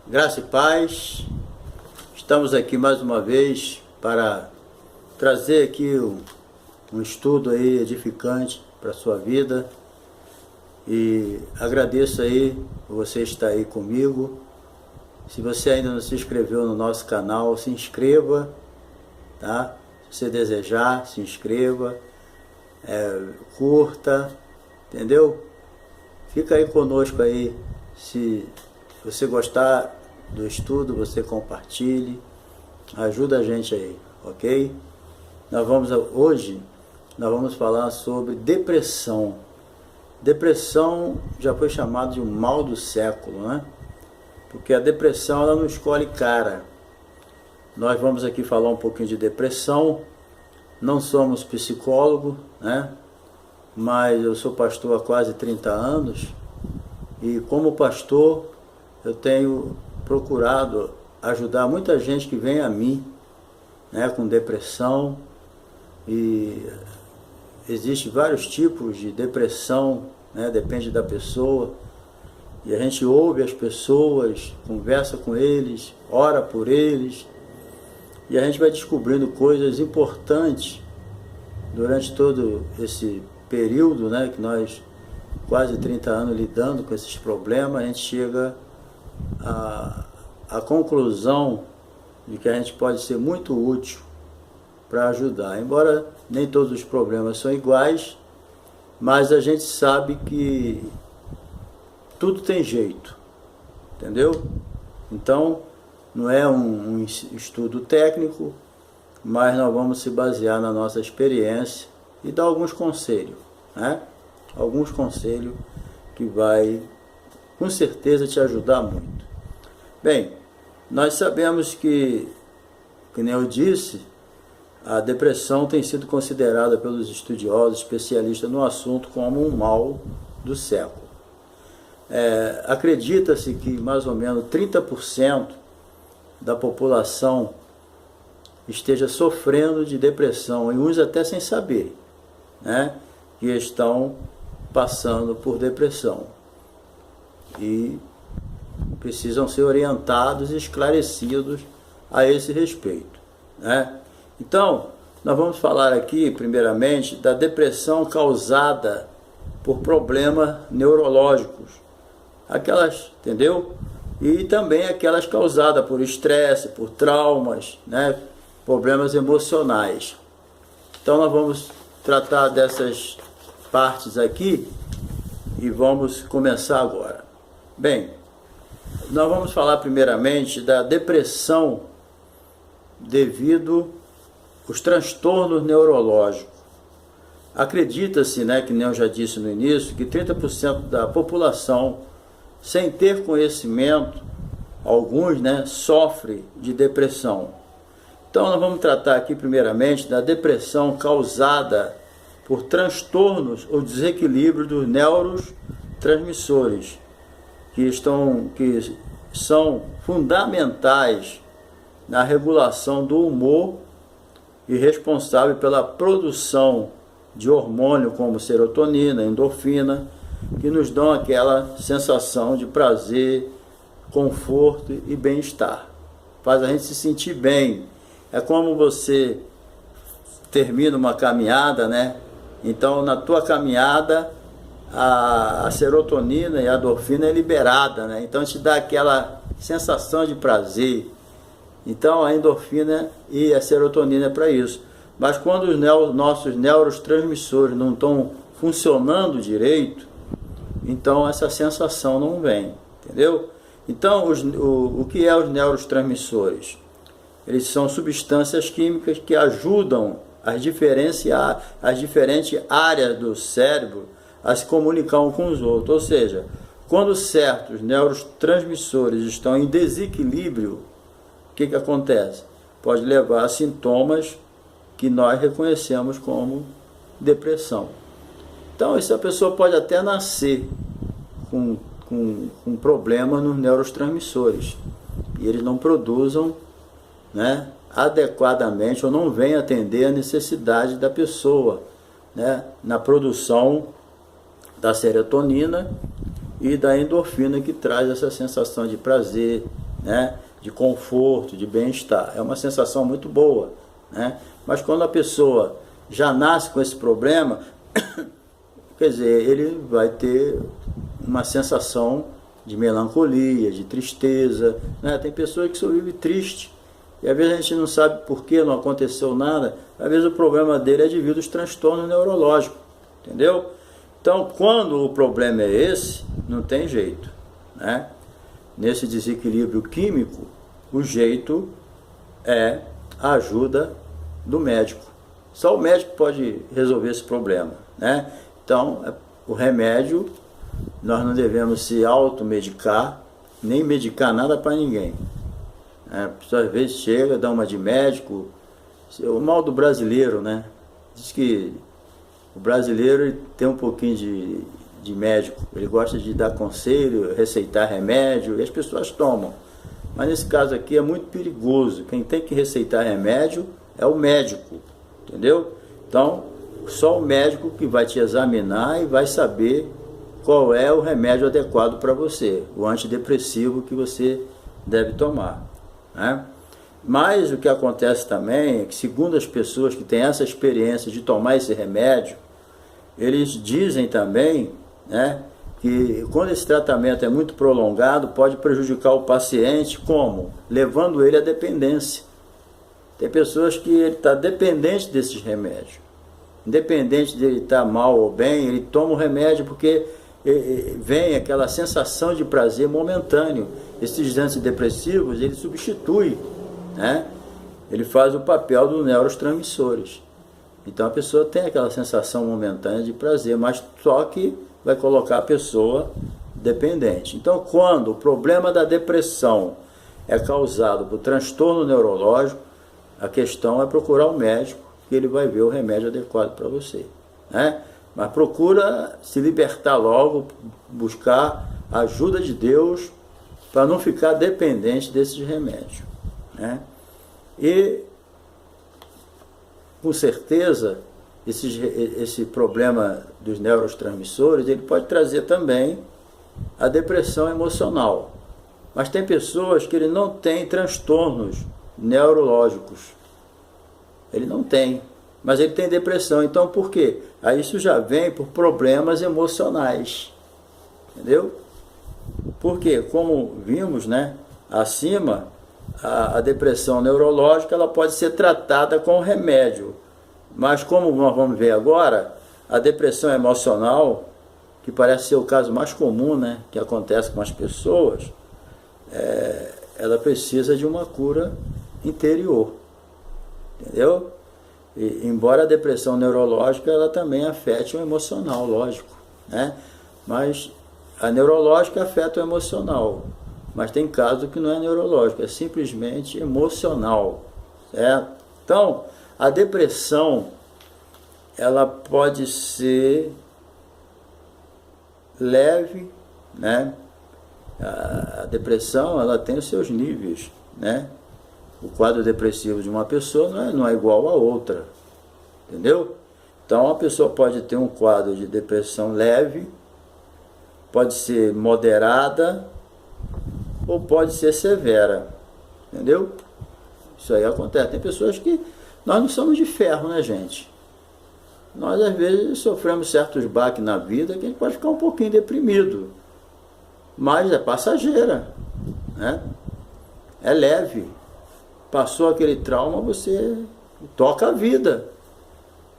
Graça e paz. Estamos aqui mais uma vez para trazer aqui um estudo aí edificante para a sua vida. E agradeço aí por você estar aí comigo. Se você ainda não se inscreveu no nosso canal, se inscreva, tá? Se você desejar, se inscreva, curta, entendeu? Fica aí conosco aí. Se você gostar do estudo, você compartilhe, ajuda a gente aí, ok? Hoje nós vamos falar sobre depressão. Depressão já foi chamado de um mal do século, né? Porque a depressão, ela não escolhe cara. Nós vamos aqui falar um pouquinho de depressão. Não somos psicólogos, né? Mas eu sou pastor há quase 30 anos e como pastor eu tenho procurado ajudar muita gente que vem a mim, né, com depressão. E existem vários tipos de depressão, né, depende da pessoa. E a gente ouve as pessoas, conversa com eles, ora por eles, e a gente vai descobrindo coisas importantes durante todo esse período, né, que nós, quase 30 anos lidando com esses problemas, a gente chega à conclusão de que a gente pode ser muito útil para ajudar. Embora nem todos os problemas são iguais, mas a gente sabe que tudo tem jeito, entendeu? Então, não é um estudo técnico, mas nós vamos se basear na nossa experiência e dar alguns conselhos, né? Alguns conselhos que vai, com certeza, te ajudar muito. Bem, nós sabemos que nem eu disse, a depressão tem sido considerada pelos estudiosos, especialistas no assunto, como um mal do século. Acredita-se que mais ou menos 30% da população esteja sofrendo de depressão, e uns até sem saber, né, que estão passando por depressão e precisam ser orientados e esclarecidos a esse respeito, né? Então, nós vamos falar aqui, primeiramente, da depressão causada por problemas neurológicos, aquelas, entendeu? E também aquelas causadas por estresse, por traumas, né? Problemas emocionais. Então nós vamos tratar dessas partes aqui e vamos começar agora. Bem, nós vamos falar primeiramente da depressão devido aos transtornos neurológicos. Acredita-se, né, que nem eu já disse no início, que 30% da população, sem ter conhecimento, alguns, né, sofrem de depressão. Então nós vamos tratar aqui primeiramente da depressão causada por transtornos ou desequilíbrio dos neurotransmissores, que são fundamentais na regulação do humor e responsável pela produção de hormônios como serotonina, endorfina, que nos dão aquela sensação de prazer, conforto e bem-estar. Faz a gente se sentir bem. É como você termina uma caminhada, né? Então, na tua caminhada, a serotonina e a endorfina é liberada, né? Então, te dá aquela sensação de prazer. Então, a endorfina e a serotonina é para isso. Mas quando os nossos neurotransmissores não estão funcionando direito, então essa sensação não vem, entendeu? Então, o que é os neurotransmissores? Eles são substâncias químicas que ajudam as diferentes áreas do cérebro a se comunicar um com os outros. Ou seja, quando certos neurotransmissores estão em desequilíbrio, o que acontece? Pode levar a sintomas que nós reconhecemos como depressão. Então, essa pessoa pode até nascer com problema nos neurotransmissores e eles não produzam, né, adequadamente, ou não vêm atender a necessidade da pessoa, né, na produção da serotonina e da endorfina, que traz essa sensação de prazer, né, de conforto, de bem-estar. É uma sensação muito boa, né? Mas quando a pessoa já nasce com esse problema, quer dizer, ele vai ter uma sensação de melancolia, de tristeza, né? Tem pessoas que só vivem triste, e às vezes a gente não sabe por que não aconteceu nada. Às vezes o problema dele é devido aos transtornos neurológicos, entendeu? Então, quando o problema é esse, não tem jeito, né? Nesse desequilíbrio químico, o jeito é a ajuda do médico. Só o médico pode resolver esse problema, né? Então, o remédio, nós não devemos se automedicar, nem medicar nada para ninguém. A pessoa às vezes chega, dá uma de médico. O mal do brasileiro, né? Diz que o brasileiro ele tem um pouquinho de médico. Ele gosta de dar conselho, receitar remédio, e as pessoas tomam. Mas nesse caso aqui é muito perigoso. Quem tem que receitar remédio é o médico, entendeu? Então, só o médico que vai te examinar e vai saber qual é o remédio adequado para você, o antidepressivo que você deve tomar, né? Mas o que acontece também é que, segundo as pessoas que têm essa experiência de tomar esse remédio, eles dizem também, né, que quando esse tratamento é muito prolongado, pode prejudicar o paciente, como? Levando ele à dependência. Tem pessoas que ele está dependente desses remédios. Independente de ele estar mal ou bem, ele toma o remédio porque vem aquela sensação de prazer momentâneo. Esses antidepressivos, ele substitui, né? Ele faz o papel dos neurotransmissores. Então a pessoa tem aquela sensação momentânea de prazer, mas só que vai colocar a pessoa dependente. Então, quando o problema da depressão é causado por transtorno neurológico, a questão é procurar um médico, que ele vai ver o remédio adequado para você, né? Mas procura se libertar logo, buscar a ajuda de Deus para não ficar dependente desses remédios, né? E com certeza esse problema dos neurotransmissores, ele pode trazer também a depressão emocional. Mas tem pessoas que ele não têm transtornos neurológicos. Ele não tem, mas ele tem depressão. Então por quê? Aí isso já vem por problemas emocionais, entendeu? Porque, como vimos, né, acima, a depressão neurológica ela pode ser tratada com remédio. Mas como nós vamos ver agora, a depressão emocional, que parece ser o caso mais comum, né, que acontece com as pessoas, ela precisa de uma cura interior, entendeu? E, embora a depressão neurológica ela também afete o emocional, lógico, né? Mas a neurológica afeta o emocional, mas tem caso que não é neurológico, é simplesmente emocional, certo? Então, a depressão, ela pode ser leve, né? A depressão, ela tem os seus níveis, né? O quadro depressivo de uma pessoa não é igual a outra, entendeu? Então, a pessoa pode ter um quadro de depressão leve, pode ser moderada, ou pode ser severa, entendeu? Isso aí acontece. Tem pessoas que nós não somos de ferro, né, gente? Nós, às vezes, sofremos certos baques na vida que a gente pode ficar um pouquinho deprimido. Mas é passageira, né? É leve. Passou aquele trauma, você toca a vida.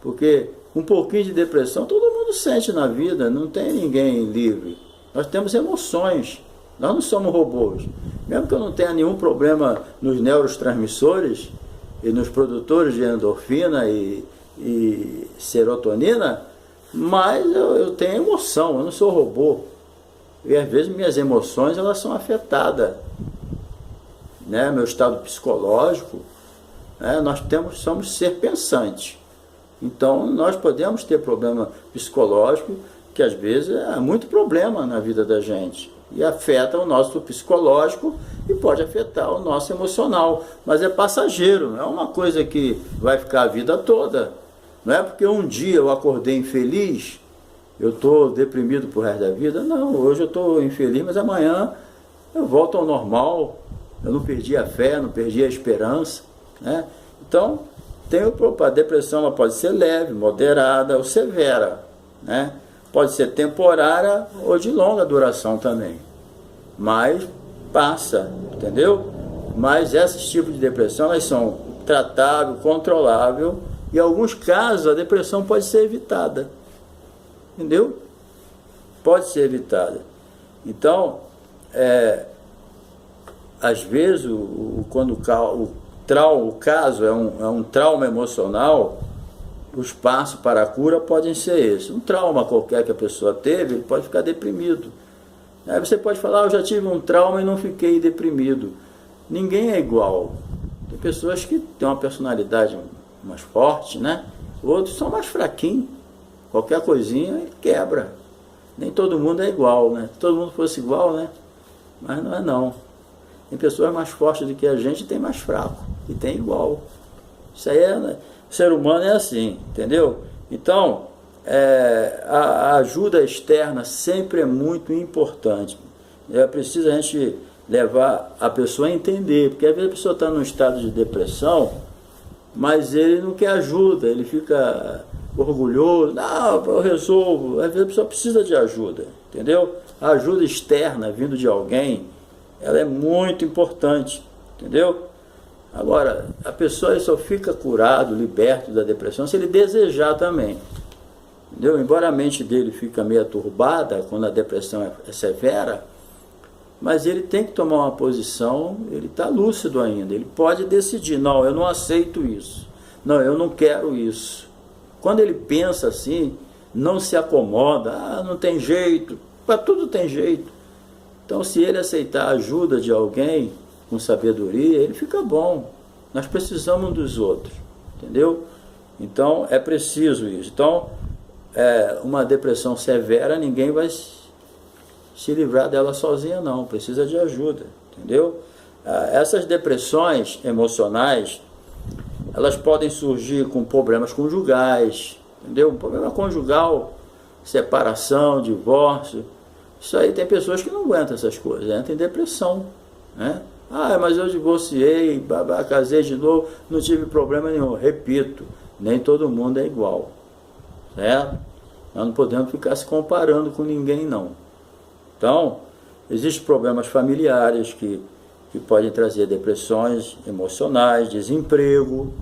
Porque um pouquinho de depressão todo mundo sente na vida, não tem ninguém livre. Nós temos emoções, nós não somos robôs. Mesmo que eu não tenha nenhum problema nos neurotransmissores e nos produtores de endorfina e serotonina, mas eu tenho emoção, eu não sou robô. E às vezes minhas emoções elas são afetadas, né? Meu estado psicológico, né? Somos ser pensante. Então nós podemos ter problema psicológico, que às vezes é muito problema na vida da gente. E afeta o nosso psicológico e pode afetar o nosso emocional. Mas é passageiro, não é uma coisa que vai ficar a vida toda. Não é porque um dia eu acordei infeliz, eu estou deprimido pro resto da vida. Não, hoje eu estou infeliz, mas amanhã eu volto ao normal. eu não perdi a fé, não perdi a esperança, né? Então, a depressão ela pode ser leve, moderada ou severa, né? Pode ser temporária ou de longa duração também, mas passa, entendeu? Mas esses tipos de depressão, elas são tratáveis, controláveis, e em alguns casos a depressão pode ser evitada, entendeu? Pode ser evitada. Então, às vezes, quando o caso é um trauma emocional, os passos para a cura podem ser esses. Um trauma qualquer que a pessoa teve, ele pode ficar deprimido. Aí você pode falar, eu já tive um trauma e não fiquei deprimido. Ninguém é igual. Tem pessoas que têm uma personalidade mais forte, né? Outros são mais fraquinhos. Qualquer coisinha quebra. Nem todo mundo é igual, né? Se todo mundo fosse igual, né? Mas não é não. Tem pessoas mais fortes do que a gente e tem mais fraco. E tem igual. Isso aí né? O ser humano é assim, entendeu? Então, a ajuda externa sempre é muito importante. É preciso a gente levar a pessoa a entender, porque às vezes a pessoa está num estado de depressão, mas ele não quer ajuda, ele fica orgulhoso, não, eu resolvo. Às vezes a pessoa precisa de ajuda, entendeu? A ajuda externa vindo de alguém, ela é muito importante, entendeu? Agora, a pessoa só fica curado, liberto da depressão, se ele desejar também, entendeu? Embora a mente dele fica meio turbada quando a depressão é severa, mas ele tem que tomar uma posição, ele está lúcido ainda, ele pode decidir, não, eu não aceito isso, não, eu não quero isso. Quando ele pensa assim, não se acomoda, não tem jeito, para tudo tem jeito. Então, se ele aceitar a ajuda de alguém com sabedoria, ele fica bom. Nós precisamos dos outros, entendeu? Então, é preciso isso. Então, uma depressão severa, ninguém vai se livrar dela sozinha, não. Precisa de ajuda, entendeu? Essas depressões emocionais, elas podem surgir com problemas conjugais, entendeu? Um problema conjugal, separação, divórcio. Isso aí tem pessoas que não aguentam essas coisas, entram em depressão, né? Mas eu divorciei, casei de novo, não tive problema nenhum. Repito, nem todo mundo é igual, certo? Nós não podemos ficar se comparando com ninguém, não. Então, existem problemas familiares que podem trazer depressões emocionais, desemprego,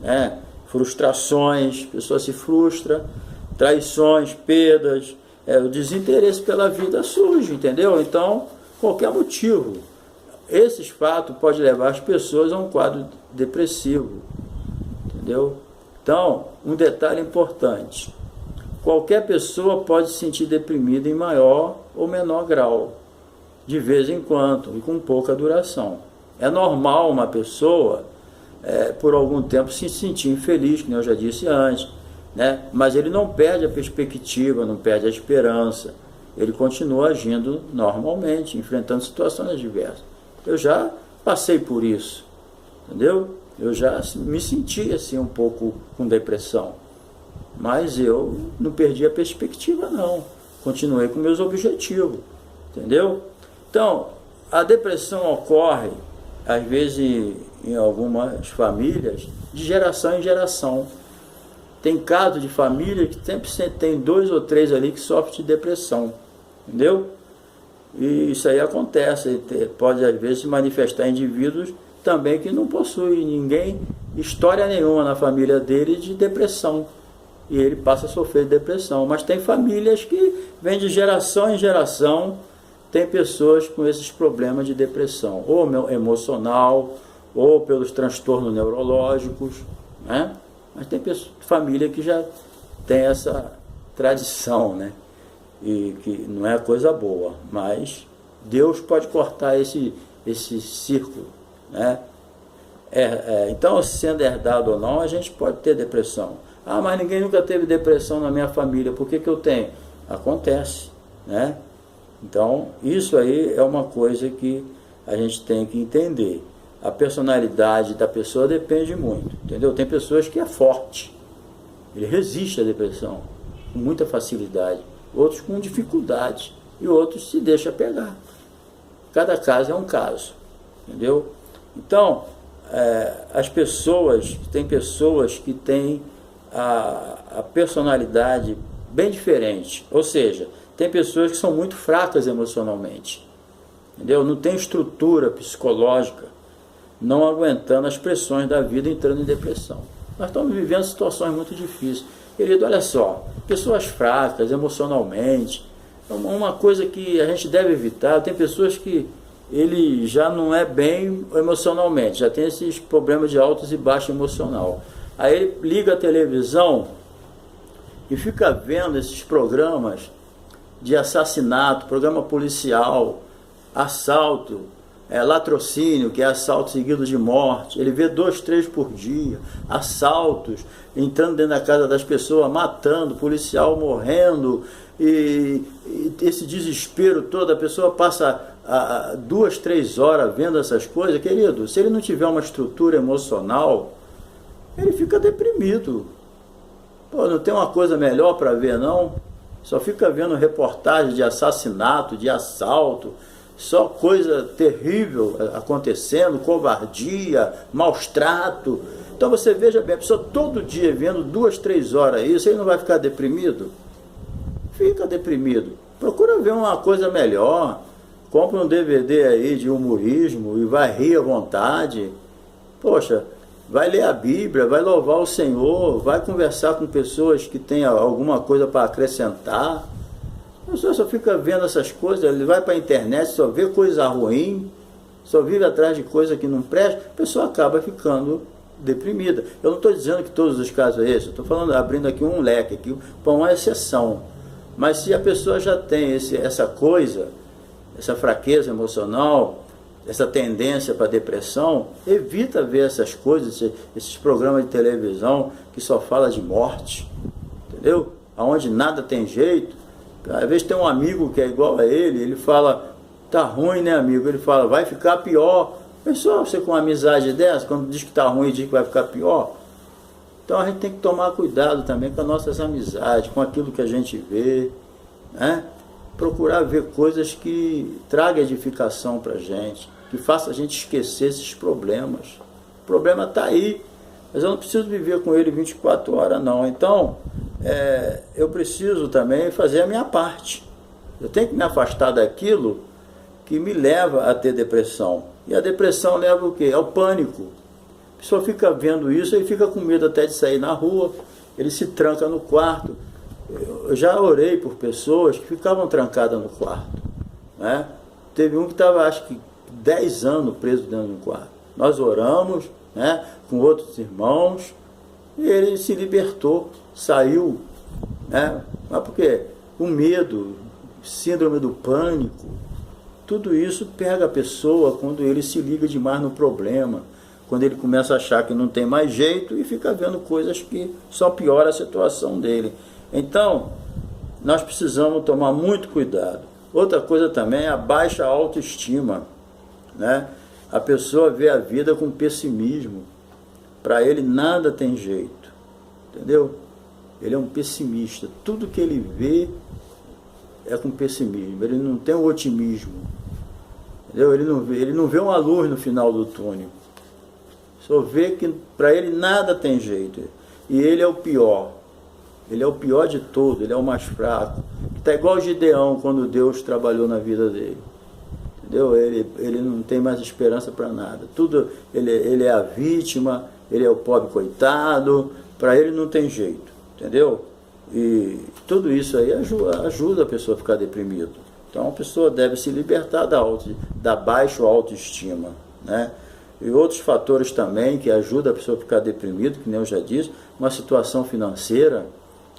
né? Frustrações, a pessoa se frustra, traições, perdas, o desinteresse pela vida surge, entendeu? Então, qualquer motivo. Esses fatos podem levar as pessoas a um quadro depressivo, entendeu? Então, um detalhe importante, qualquer pessoa pode se sentir deprimida em maior ou menor grau, de vez em quando e com pouca duração. É normal uma pessoa, por algum tempo, se sentir infeliz, como eu já disse antes, né? Mas ele não perde a perspectiva, não perde a esperança, ele continua agindo normalmente, enfrentando situações adversas. Eu já passei por isso, entendeu? Eu já me senti assim um pouco com depressão, mas eu não perdi a perspectiva não, continuei com meus objetivos, entendeu? Então, a depressão ocorre, às vezes, em algumas famílias, de geração em geração. Tem casos de família que sempre tem 2 ou 3 ali que sofrem de depressão, entendeu? E isso aí acontece, pode às vezes se manifestar em indivíduos também que não possuem ninguém, história nenhuma na família dele de depressão. E ele passa a sofrer de depressão. Mas tem famílias que vêm de geração em geração, tem pessoas com esses problemas de depressão, ou emocional, ou pelos transtornos neurológicos, né? Mas tem família que já tem essa tradição, né? E que não é coisa boa, mas Deus pode cortar esse círculo, né? Então, sendo herdado ou não, a gente pode ter depressão. Mas ninguém nunca teve depressão na minha família, por que eu tenho? Acontece, né? Então, isso aí é uma coisa que a gente tem que entender. A personalidade da pessoa depende muito, entendeu? Tem pessoas que é forte, ele resiste à depressão com muita facilidade, outros com dificuldade e outros se deixa pegar. Cada caso é um caso, entendeu? Então, tem pessoas que têm a personalidade bem diferente, ou seja, tem pessoas que são muito fracas emocionalmente, entendeu? Não tem estrutura psicológica, não aguentando as pressões da vida, entrando em depressão. Nós estamos vivendo situações muito difíceis. Querido, olha só, pessoas fracas emocionalmente, uma coisa que a gente deve evitar. Tem pessoas que ele já não é bem emocionalmente, já tem esses problemas de altos e baixos emocional. Aí ele liga a televisão e fica vendo esses programas de assassinato, programa policial, assalto, latrocínio, que é assalto seguido de morte. Ele vê 2, 3 por dia, assaltos, entrando dentro da casa das pessoas, matando, policial morrendo, e esse desespero todo. A pessoa passa 2, 3 horas vendo essas coisas. Querido, se ele não tiver uma estrutura emocional, ele fica deprimido. Pô, não tem uma coisa melhor para ver, não? Só fica vendo reportagem de assassinato, de assalto, só coisa terrível acontecendo, covardia, maus trato. Então você veja bem, a pessoa todo dia vendo 2, 3 horas isso, ele não vai ficar deprimido? Fica deprimido. Procura ver uma coisa melhor. Compra um DVD aí de humorismo e vai rir à vontade. Poxa, vai ler a Bíblia, vai louvar o Senhor, vai conversar com pessoas que têm alguma coisa para acrescentar. A pessoa só fica vendo essas coisas, ele vai para a internet, só vê coisa ruim, só vive atrás de coisa que não presta, a pessoa acaba ficando deprimida. Eu não estou dizendo que todos os casos é esse, eu estou falando, abrindo aqui um leque, aqui, para uma exceção. Mas se a pessoa já tem essa coisa, essa fraqueza emocional, essa tendência para depressão, evita ver essas coisas, esses programas de televisão que só fala de morte, entendeu? Aonde nada tem jeito. Às vezes tem um amigo que é igual a ele fala, tá ruim, né, amigo? Ele fala, vai ficar pior. Pessoal, você com uma amizade dessa, quando diz que tá ruim, diz que vai ficar pior. Então a gente tem que tomar cuidado também com as nossas amizades, com aquilo que a gente vê, né? Procurar ver coisas que tragam edificação pra gente, que faça a gente esquecer esses problemas. O problema está aí, mas eu não preciso viver com ele 24 horas, não. Então, eu preciso também fazer a minha parte. Eu tenho que me afastar daquilo que me leva a ter depressão. E a depressão leva o quê? Ao pânico. A pessoa fica vendo isso e fica com medo até de sair na rua, ele se tranca no quarto. Eu já orei por pessoas que ficavam trancadas no quarto, né? Teve um que estava, acho que 10 anos preso dentro de um quarto. Nós oramos, né, com outros irmãos, e ele se libertou, saiu, né? Mas por quê? O medo, síndrome do pânico, tudo isso pega a pessoa quando ele se liga demais no problema, quando ele começa a achar que não tem mais jeito e fica vendo coisas que só pioram a situação dele. Então, nós precisamos tomar muito cuidado. Outra coisa também é a baixa autoestima, né? A pessoa vê a vida com pessimismo. Para ele nada tem jeito, entendeu? Ele é um pessimista. Tudo que ele vê é com pessimismo. Ele não tem o otimismo, entendeu? Ele não vê uma luz no final do túnel. Só vê que para ele nada tem jeito. E ele é o pior. Ele é o pior de todo, ele é o mais fraco. Está igual o Gideão quando Deus trabalhou na vida dele. Entendeu? Ele não tem mais esperança para nada. Tudo, ele é a vítima, ele é o pobre coitado, para ele não tem jeito. Entendeu? E tudo isso aí ajuda a pessoa a ficar deprimida. Então a pessoa deve se libertar da baixa autoestima, né? E outros fatores também que ajudam a pessoa a ficar deprimida, que nem eu já disse, uma situação financeira,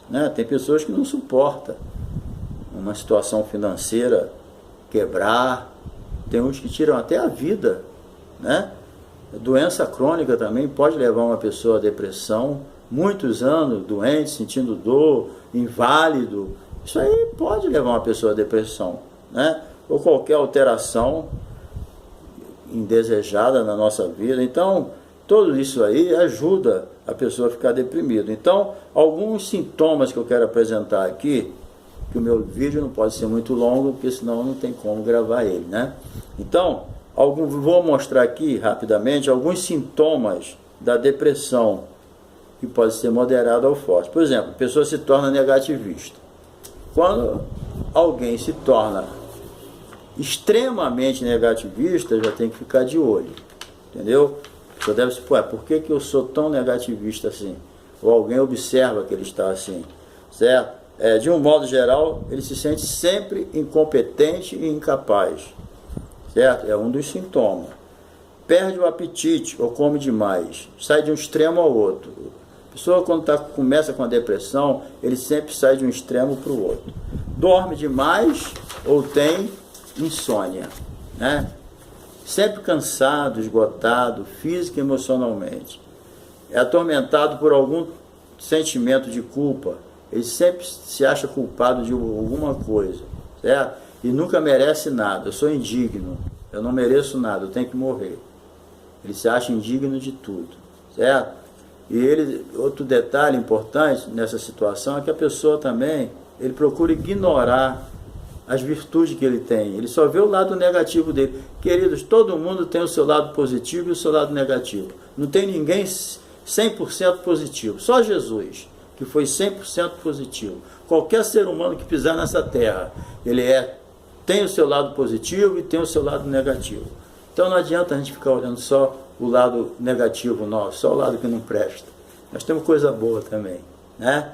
né? Tem pessoas que não suportam uma situação financeira quebrar, tem uns que tiram até a vida, né? Doença crônica também pode levar uma pessoa à depressão, muitos anos doente, sentindo dor, inválido, isso aí pode levar uma pessoa à depressão, né? Ou qualquer alteração indesejada na nossa vida. Então, tudo isso aí ajuda a pessoa a ficar deprimida. Então, alguns sintomas que eu quero apresentar aqui, que o meu vídeo não pode ser muito longo, porque senão não tem como gravar ele, né? Então, Vou mostrar aqui rapidamente alguns sintomas da depressão, que pode ser moderada ou forte. Por exemplo, a pessoa se torna negativista. Quando alguém se torna extremamente negativista, já tem que ficar de olho, entendeu? A pessoa deve se pôr, por que eu sou tão negativista assim? Ou alguém observa que ele está assim, certo? De um modo geral, ele se sente sempre incompetente e incapaz, certo? É um dos sintomas. Perde o apetite ou come demais, sai de um extremo ao outro. A pessoa, quando começa com a depressão, ele sempre sai de um extremo para o outro. Dorme demais ou tem insônia, né? Sempre cansado, esgotado, física e emocionalmente. É atormentado por algum sentimento de culpa. Ele sempre se acha culpado de alguma coisa, certo? E nunca merece nada. Eu sou indigno, eu não mereço nada, eu tenho que morrer. Ele se acha indigno de tudo, certo? E outro detalhe importante nessa situação é que a pessoa também, ele procura ignorar as virtudes que ele tem. Ele só vê o lado negativo dele. Queridos, todo mundo tem o seu lado positivo e o seu lado negativo. Não tem ninguém 100% positivo. Só Jesus, que foi 100% positivo. Qualquer ser humano que pisar nessa terra, tem o seu lado positivo e tem o seu lado negativo. Então não adianta a gente ficar olhando só o lado negativo nosso, só o lado que não presta. Nós temos coisa boa também, né?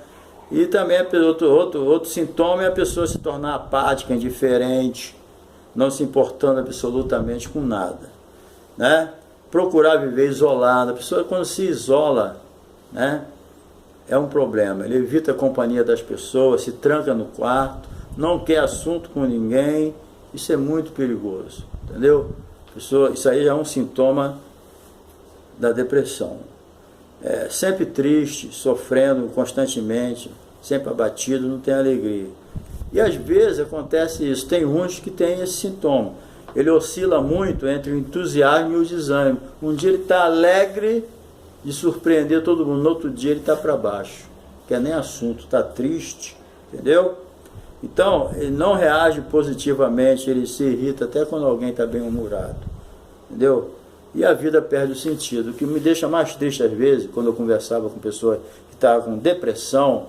E também outro sintoma é a pessoa se tornar apática, indiferente, não se importando absolutamente com nada, né? Procurar viver isolado. A pessoa, quando se isola, né, é um problema. Ele evita a companhia das pessoas, se tranca no quarto, não quer assunto com ninguém. Isso é muito perigoso, entendeu? Isso aí é um sintoma da depressão. Sempre triste, sofrendo constantemente, sempre abatido, não tem alegria. E às vezes acontece isso, tem uns que têm esse sintoma. Ele oscila muito entre o entusiasmo e o desânimo. Um dia ele está alegre de surpreender todo mundo, no outro dia ele está para baixo, que é nem assunto, está triste, entendeu? Então, ele não reage positivamente, ele se irrita até quando alguém está bem-humorado, entendeu? E a vida perde o sentido. O que me deixa mais triste às vezes, quando eu conversava com pessoas que estavam com depressão,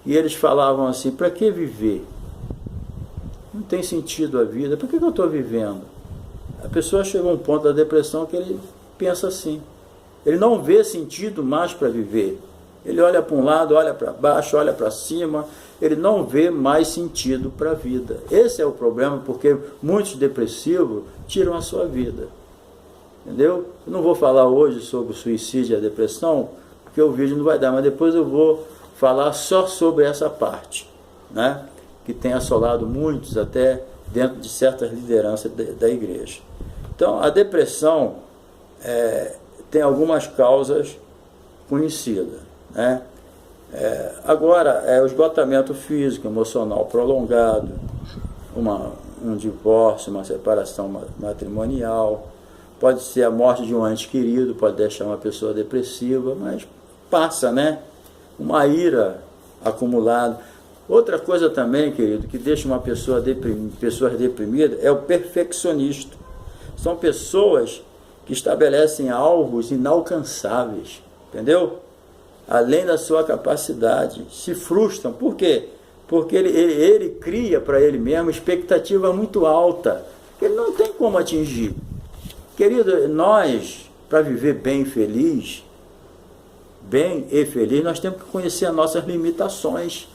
e eles falavam assim, para que viver? Não tem sentido a vida, por que eu estou vivendo? A pessoa chegou a um ponto da depressão que ele pensa assim, ele não vê sentido mais para viver. Ele olha para um lado, olha para baixo, olha para cima, ele não vê mais sentido para a vida. Esse é o problema, porque muitos depressivos tiram a sua vida. Entendeu? Eu não vou falar hoje sobre o suicídio e a depressão, porque o vídeo não vai dar, mas depois eu vou falar só sobre essa parte, né? Que tem assolado muitos, até dentro de certas lideranças da igreja. Então, a depressão tem algumas causas conhecidas, né? Agora, o esgotamento físico, emocional prolongado, um divórcio, uma separação matrimonial, pode ser a morte de um ente querido, pode deixar uma pessoa depressiva, mas passa, né? Uma ira acumulada. Outra coisa também, querido, que deixa uma pessoas deprimidas é o perfeccionista. São pessoas que estabelecem alvos inalcançáveis, entendeu? Além da sua capacidade, se frustram. Por quê? Porque ele cria para ele mesmo expectativa muito alta, que ele não tem como atingir. Querido, nós, para viver bem e feliz, nós temos que conhecer as nossas limitações.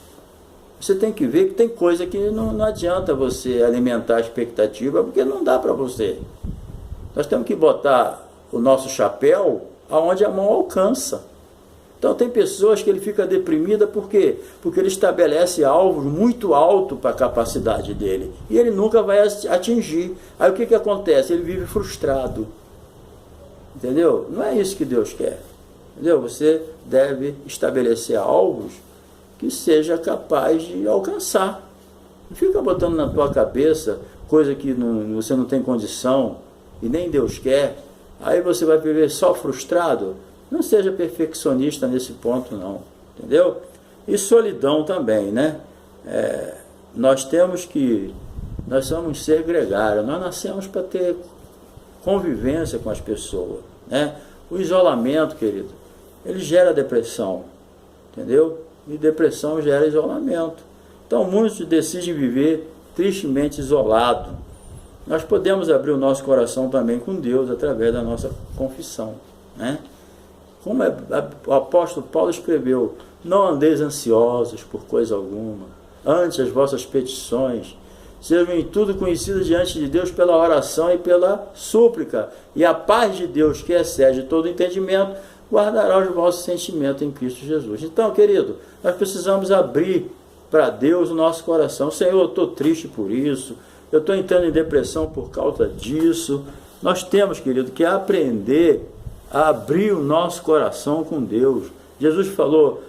Você tem que ver que tem coisa que não adianta você alimentar a expectativa, porque não dá para você. Nós temos que botar o nosso chapéu aonde a mão alcança. Então tem pessoas que ele fica deprimida, por quê? Porque ele estabelece alvos muito altos para a capacidade dele, e ele nunca vai atingir. Aí o que acontece? Ele vive frustrado. Entendeu? Não é isso que Deus quer. Entendeu? Você deve estabelecer alvos que seja capaz de alcançar. Não fica botando na tua cabeça coisa que você não tem condição e nem Deus quer. Aí você vai viver só frustrado. Não seja perfeccionista nesse ponto, não. Entendeu? E solidão também, né? Nós somos ser gregário. Nós nascemos para ter convivência com as pessoas, né? O isolamento, querido, ele gera depressão, entendeu? E depressão gera isolamento. Então muitos decidem viver tristemente isolado. Nós podemos abrir o nosso coração também com Deus através da nossa confissão, né? Como o apóstolo Paulo escreveu: não andeis ansiosos por coisa alguma, antes as vossas petições sejam em tudo conhecidas diante de Deus pela oração e pela súplica, e a paz de Deus, que excede todo entendimento, guardará os vossos sentimentos em Cristo Jesus. Então, querido, nós precisamos abrir para Deus o nosso coração. Senhor, eu estou triste por isso, eu estou entrando em depressão por causa disso. Nós temos, querido, que aprender a abrir o nosso coração com Deus. Jesus falou: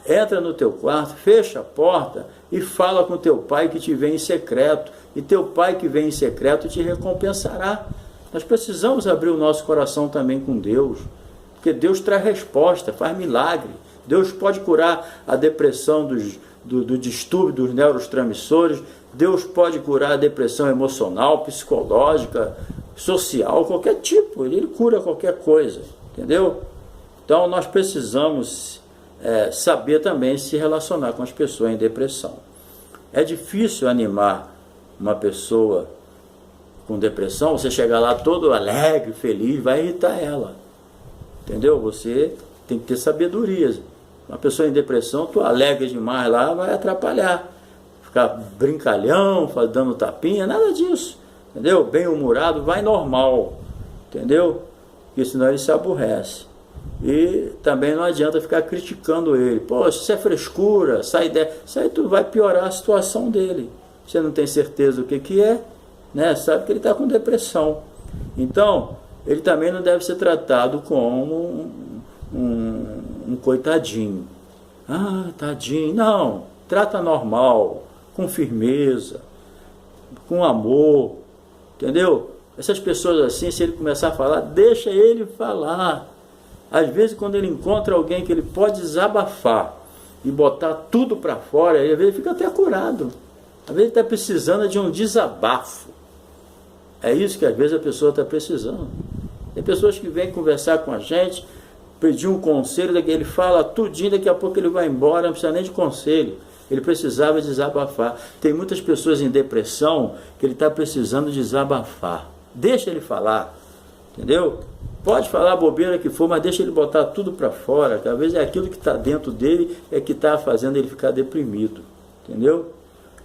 entra no teu quarto, fecha a porta e fala com teu pai que te vem em secreto, e teu pai que vem em secreto te recompensará. Nós precisamos abrir o nosso coração também com Deus, porque Deus traz resposta, faz milagre. Deus pode curar a depressão do distúrbio dos neurotransmissores. Deus pode curar a depressão emocional, psicológica, social, qualquer tipo. Ele cura qualquer coisa, entendeu? Então nós precisamos saber também se relacionar com as pessoas em depressão. É difícil animar uma pessoa com depressão. Você chegar lá todo alegre, feliz, vai irritar ela, entendeu? Você tem que ter sabedoria. Uma pessoa em depressão, tu alegre demais lá, vai atrapalhar. Ficar brincalhão, dando tapinha, nada disso, entendeu? Bem-humorado, vai normal, entendeu? Porque senão ele se aborrece. E também não adianta ficar criticando ele. Pô, isso é frescura, sai ideia. Isso aí tudo vai piorar a situação dele. Você não tem certeza do que é, né? Sabe que ele está com depressão. Então, ele também não deve ser tratado como um coitadinho. Ah, tadinho. Não, trata normal, com firmeza, com amor, entendeu? Essas pessoas assim, se ele começar a falar, deixa ele falar. Às vezes, quando ele encontra alguém que ele pode desabafar e botar tudo para fora, às vezes ele fica até curado. Às vezes ele está precisando de um desabafo. É isso que às vezes a pessoa está precisando. Tem pessoas que vêm conversar com a gente, pedir um conselho, daqui ele fala tudinho, daqui a pouco ele vai embora, não precisa nem de conselho. Ele precisava desabafar. Tem muitas pessoas em depressão que ele está precisando desabafar. Deixa ele falar, entendeu? Pode falar a bobeira que for, mas deixa ele botar tudo para fora. Que às vezes é aquilo que está dentro dele que está fazendo ele ficar deprimido, entendeu?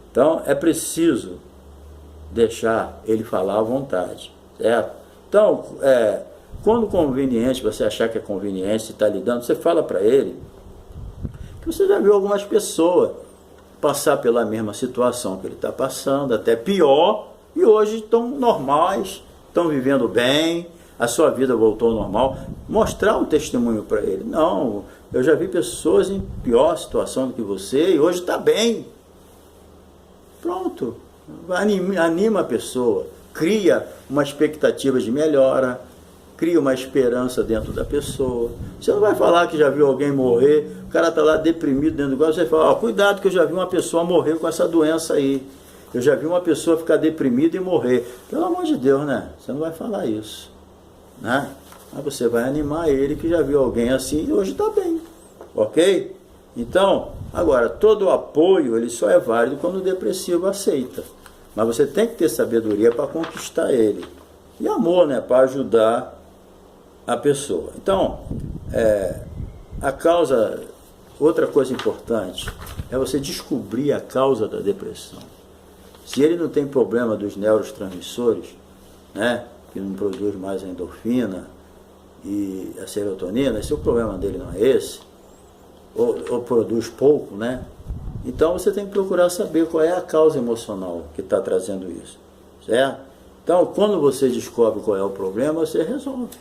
Então é preciso deixar ele falar à vontade, certo? Então, quando conveniente, você achar que é conveniente, se está lidando, você fala para ele que você já viu algumas pessoas passar pela mesma situação que ele está passando, até pior, e hoje estão normais, estão vivendo bem, a sua vida voltou ao normal. Mostrar um testemunho para ele. Não, eu já vi pessoas em pior situação do que você e hoje está bem. Pronto, anima a pessoa, cria uma expectativa de melhora, cria uma esperança dentro da pessoa. Você não vai falar que já viu alguém morrer, o cara está lá deprimido dentro do quarto, você fala: cuidado que eu já vi uma pessoa morrer com essa doença aí. Eu já vi uma pessoa ficar deprimida e morrer. Pelo amor de Deus, né? Você não vai falar isso, né? Mas você vai animar ele que já viu alguém assim e hoje está bem, ok? Então, agora, todo o apoio ele só é válido quando o depressivo aceita. Mas você tem que ter sabedoria para conquistar ele. E amor, né? Para ajudar a pessoa. Então, a causa, outra coisa importante, é você descobrir a causa da depressão. Se ele não tem problema dos neurotransmissores, né? Que não produz mais a endorfina e a serotonina, se o problema dele não é esse, ou produz pouco, né? Então você tem que procurar saber qual é a causa emocional que está trazendo isso, certo? Então, quando você descobre qual é o problema, você resolve.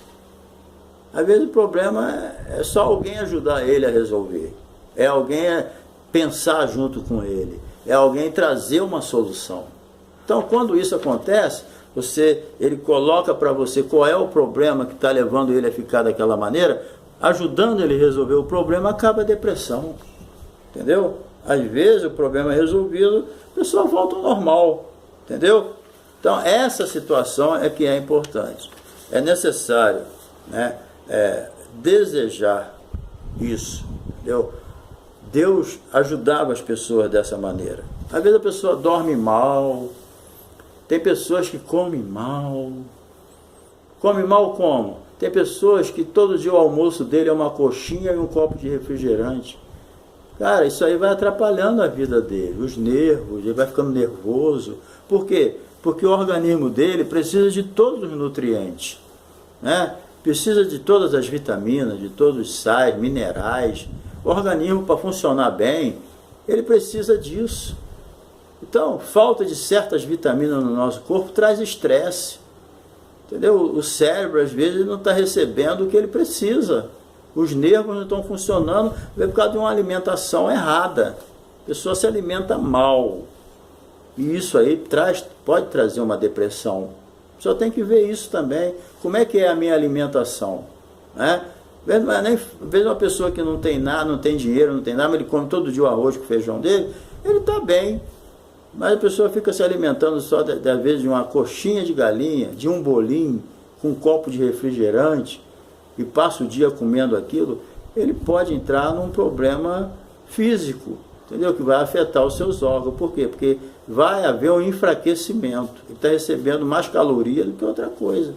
Às vezes o problema é só alguém ajudar ele a resolver, é alguém pensar junto com ele, é alguém trazer uma solução. Então, quando isso acontece, ele coloca para você qual é o problema que está levando ele a ficar daquela maneira, ajudando ele a resolver o problema, acaba a depressão, entendeu? Às vezes o problema é resolvido, a pessoa volta ao normal, entendeu? Então essa situação é que é importante. é necessário, né, desejar isso, entendeu? Deus ajudava as pessoas dessa maneira. Às vezes a pessoa dorme mal, tem pessoas que comem mal. Come mal como? Tem pessoas que todo dia o almoço dele é uma coxinha e um copo de refrigerante. Cara, isso aí vai atrapalhando a vida dele, os nervos, ele vai ficando nervoso. Por quê? Porque o organismo dele precisa de todos os nutrientes, né? Precisa de todas as vitaminas, de todos os sais, minerais. O organismo, para funcionar bem, ele precisa disso. Então, falta de certas vitaminas no nosso corpo traz estresse. Entendeu? O cérebro, às vezes, não está recebendo o que ele precisa. Os nervos não estão funcionando por causa de uma alimentação errada. A pessoa se alimenta mal. E isso aí pode trazer uma depressão. Só tem que ver isso também. Como é que é a minha alimentação? Né? Veja uma pessoa que não tem nada, não tem dinheiro, não tem nada, mas ele come todo dia o arroz com o feijão dele, ele está bem. Mas a pessoa fica se alimentando só, às vezes, de uma coxinha de galinha, de um bolinho, com um copo de refrigerante, e passa o dia comendo aquilo, ele pode entrar num problema físico, entendeu? Que vai afetar os seus órgãos. Por quê? Porque vai haver um enfraquecimento. Ele está recebendo mais calorias do que outra coisa.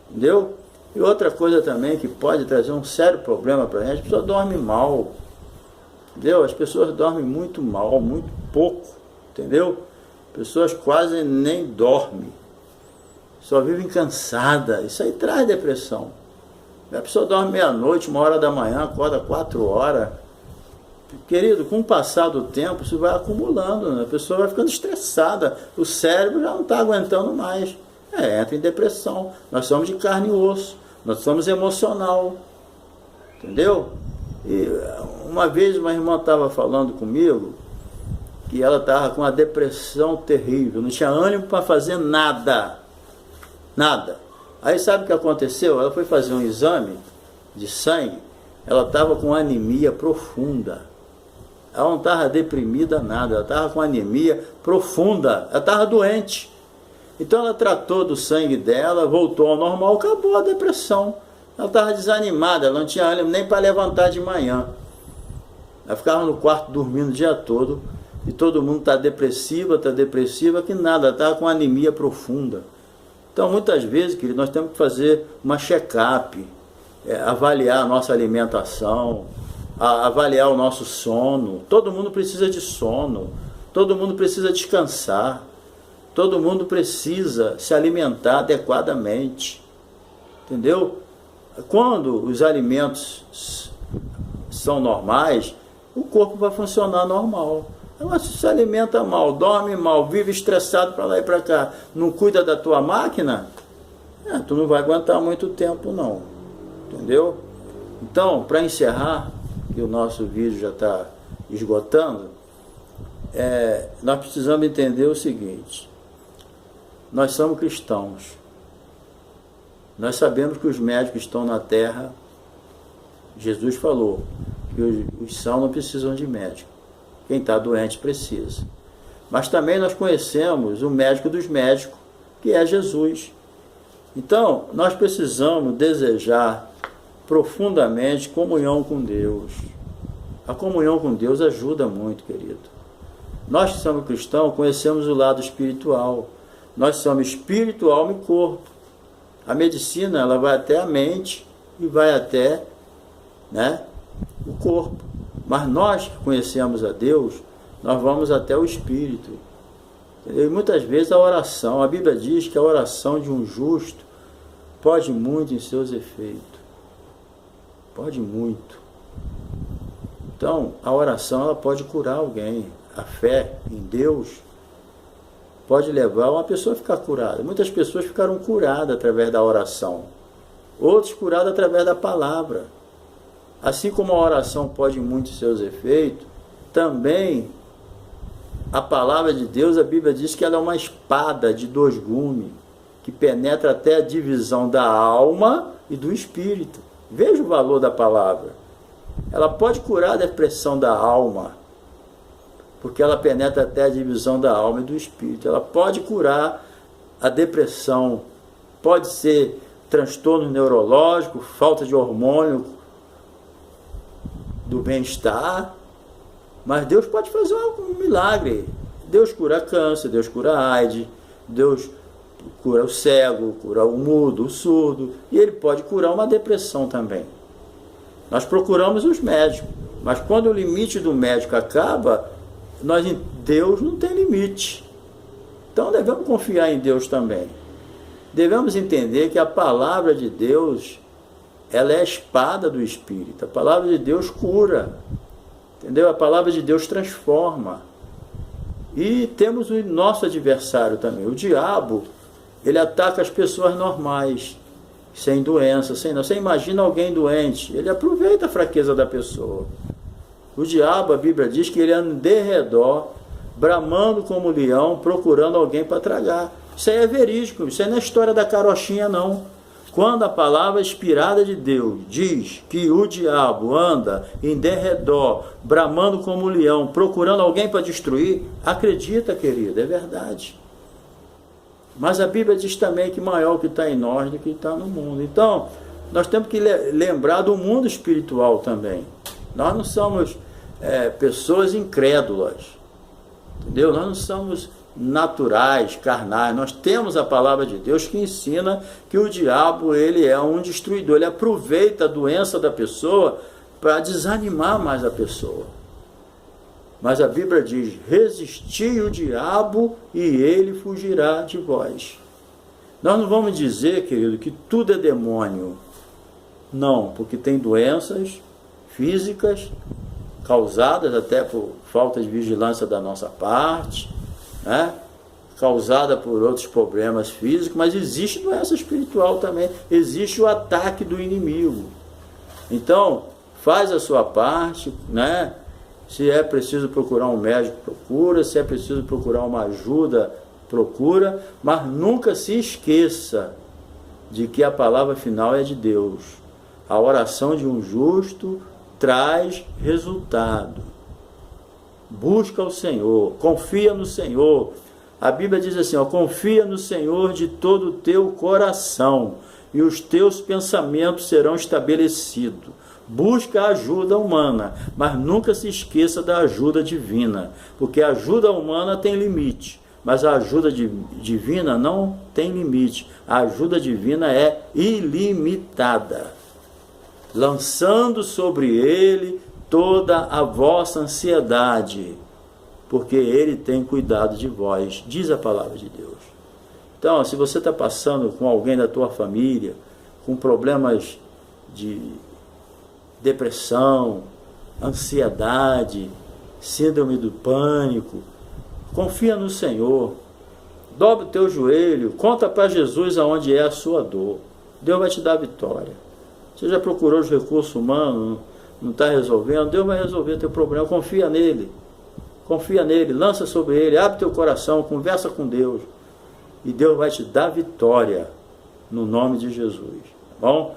Entendeu? E outra coisa também que pode trazer um sério problema para a gente, a pessoa dorme mal. Entendeu? As pessoas dormem muito mal, muito pouco. Entendeu? Pessoas quase nem dormem. Só vivem cansada. Isso aí traz depressão. A pessoa dorme meia-noite, 1h da manhã, acorda 4 horas. Querido, com o passar do tempo, isso vai acumulando, né? A pessoa vai ficando estressada, o cérebro já não está aguentando mais. Entra em depressão. Nós somos de carne e osso, nós somos emocional. Entendeu? E uma vez uma irmã estava falando comigo que ela estava com uma depressão terrível, não tinha ânimo para fazer nada. Nada. Aí sabe o que aconteceu? Ela foi fazer um exame de sangue, ela estava com anemia profunda. Ela não estava deprimida nada, ela estava com anemia profunda, ela estava doente. Então ela tratou do sangue dela, voltou ao normal, acabou a depressão. Ela estava desanimada, ela não tinha ânimo nem para levantar de manhã. Ela ficava no quarto dormindo o dia todo, e todo mundo está depressiva, que nada, ela estava com anemia profunda. Então, muitas vezes, querido, nós temos que fazer uma check-up, avaliar a nossa alimentação, avaliar o nosso sono. Todo mundo precisa de sono, todo mundo precisa descansar, todo mundo precisa se alimentar adequadamente. Entendeu? Quando os alimentos são normais, o corpo vai funcionar normal. Agora, se se alimenta mal, dorme mal, vive estressado para lá e para cá, não cuida da tua máquina, tu não vai aguentar muito tempo não, entendeu? Então, para encerrar, que o nosso vídeo já está esgotando, nós precisamos entender o seguinte: nós somos cristãos, nós sabemos que os médicos estão na terra, Jesus falou que os sãos não precisam de médico. Quem está doente precisa. Mas também nós conhecemos o médico dos médicos, que é Jesus. Então, nós precisamos desejar profundamente comunhão com Deus. A comunhão com Deus ajuda muito, querido. Nós que somos cristãos conhecemos o lado espiritual. Nós somos espírito, alma e corpo. A medicina, ela vai até a mente e vai até, o corpo. Mas nós que conhecemos a Deus, nós vamos até o Espírito. Entendeu? E muitas vezes a oração, a Bíblia diz que a oração de um justo pode muito em seus efeitos. Pode muito. Então, a oração ela pode curar alguém. A fé em Deus pode levar uma pessoa a ficar curada. Muitas pessoas ficaram curadas através da oração. Outros curados através da palavra. Assim como a oração pode muito seus efeitos, também a palavra de Deus, a Bíblia diz que ela é uma espada de 2 gumes, que penetra até a divisão da alma e do espírito. Veja o valor da palavra. Ela pode curar a depressão da alma, porque ela penetra até a divisão da alma e do espírito. Ela pode curar a depressão, pode ser transtorno neurológico, falta de hormônio do bem-estar, mas Deus pode fazer um milagre. Deus cura câncer, Deus cura AIDS, Deus cura o cego, cura o mudo, o surdo, e Ele pode curar uma depressão também. Nós procuramos os médicos, mas quando o limite do médico acaba, Deus não tem limite. Então devemos confiar em Deus também. Devemos entender que a palavra de Deus, ela é a espada do Espírito. A palavra de Deus cura, entendeu? A palavra de Deus transforma. E temos o nosso adversário também, o diabo. Ele ataca as pessoas normais, sem doença, sem nada. Você imagina alguém doente, ele aproveita a fraqueza da pessoa. O diabo, a Bíblia diz que ele anda de redor, bramando como leão, procurando alguém para tragar. Isso aí é verídico, isso aí não é história da carochinha, não. Quando a palavra inspirada de Deus diz que o diabo anda em derredor, bramando como leão, procurando alguém para destruir, acredita, querido, é verdade. Mas a Bíblia diz também que maior o que está em nós do que está no mundo. Então, nós temos que lembrar do mundo espiritual também. Nós não somos pessoas incrédulas, entendeu? Nós não somos naturais, carnais. Nós temos a palavra de Deus que ensina que o diabo, ele é um destruidor. Ele aproveita a doença da pessoa para desanimar mais a pessoa. Mas a Bíblia diz: resisti o diabo e ele fugirá de vós. Nós não vamos dizer, querido, que tudo é demônio. Não, porque tem doenças físicas causadas até por falta de vigilância da nossa parte, né? Causada por outros problemas físicos, mas existe doença espiritual também, existe o ataque do inimigo. Então, faz a sua parte, né? Se é preciso procurar um médico, procura. Se é preciso procurar uma ajuda, procura. Mas nunca se esqueça de que a palavra final é de Deus. A oração de um justo traz resultado. Busca o Senhor, confia no Senhor. A Bíblia diz assim, confia no Senhor de todo o teu coração e os teus pensamentos serão estabelecidos. Busca a ajuda humana, mas nunca se esqueça da ajuda divina, porque a ajuda humana tem limite, mas a ajuda divina não tem limite. A ajuda divina é ilimitada, lançando sobre ele toda a vossa ansiedade, porque ele tem cuidado de vós, diz a palavra de Deus. Então, se você está passando com alguém da tua família, com problemas de depressão, ansiedade, síndrome do pânico, confia no Senhor, dobra o teu joelho, conta para Jesus aonde é a sua dor. Deus vai te dar vitória. Você já procurou os recursos humanos, não está resolvendo? Deus vai resolver teu problema. Confia nele, lança sobre ele, abre teu coração, conversa com Deus, e Deus vai te dar vitória no nome de Jesus, tá bom?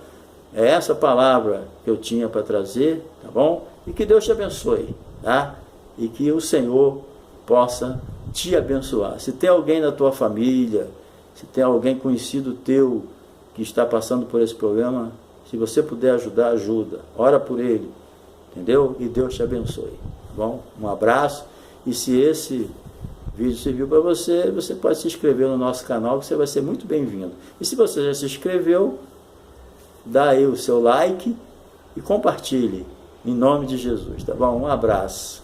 É essa palavra que eu tinha para trazer, tá bom? E que Deus te abençoe, tá? E que o Senhor possa te abençoar. Se tem alguém na tua família, se tem alguém conhecido teu que está passando por esse problema, se você puder ajudar, ajuda. Ora por ele, entendeu? E Deus te abençoe, tá bom? Um abraço. E se esse vídeo serviu para você, você pode se inscrever no nosso canal, que você vai ser muito bem-vindo. E se você já se inscreveu, dá aí o seu like e compartilhe, em nome de Jesus, tá bom? Um abraço.